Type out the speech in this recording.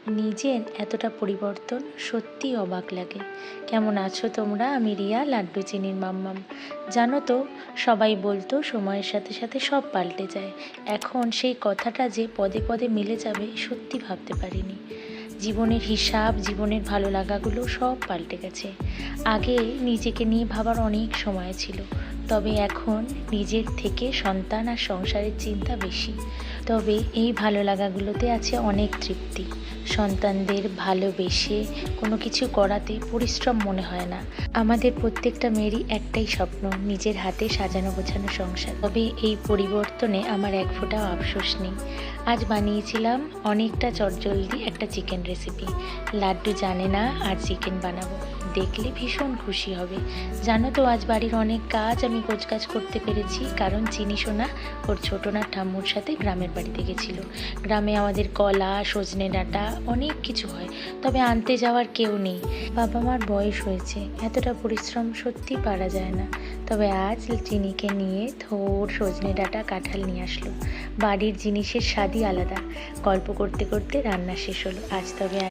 নিজের এতটা পরিবর্তন সত্যিই অবাক লাগে। কেমন আছো তোমরা? আমি রিয়া, লাড্ডু চিনির মাম্মাম। জানো তো, সবাই বলতো সময়ের সাথে সাথে সব পাল্টে যায়। এখন সেই কথাটা যে পদে পদে মিলে যাবে সত্যি ভাবতে পারিনি। জীবনের হিসাব, জীবনের ভালো লাগাগুলো সব পাল্টে গেছে। আগে নিজেকে নিয়ে ভাবার অনেক সময় ছিল, তবে এখন নিজের থেকে সন্তান আর সংসারের চিন্তা বেশি। তবে এই ভালো লাগাগুলোতে আছে অনেক তৃপ্তি। সন্তানদের ভালোবেসে কোনো কিছু করাতে পরিশ্রম মনে হয় না। আমাদের প্রত্যেকটা মেয়েরই একটাই স্বপ্ন, নিজের হাতে সাজানো গোছানো সংসার। তবে এই পরিবর্তনে আমার এক ফোঁটাও আফসোস নেই। আজ বানিয়েছিলাম অনেকটা চটজলদি একটা চিকেন রেসিপি। লাড্ডু জানে না আর চিকেন বানাবো, দেখলে ভীষণ খুশি হবে। জানো তো, আজ বাড়ির অনেক কাজ আমি গোছগাছ করতে পেরেছি, কারণ চিনি সোনা ওর ছোটনার ঠাম্মুর সাথে গ্রামের বাড়িতে গেছিল। গ্রামে আমাদের কলা, সজনে ডাঁটা অনেক কিছু হয়, তবে আনতে যাওয়ার কেউ নেই। বাবা মার বয়স হয়েছে, এতটা পরিশ্রম সত্যি পারা যায় না। তবে আজ চিনিকে নিয়ে থোর সজনে ডাঁটা কাঁঠাল নিয়ে আসলো। বাড়ির জিনিসের স্বাদই আলাদা। গল্প করতে করতে রান্না শেষ হলো। আজ তবে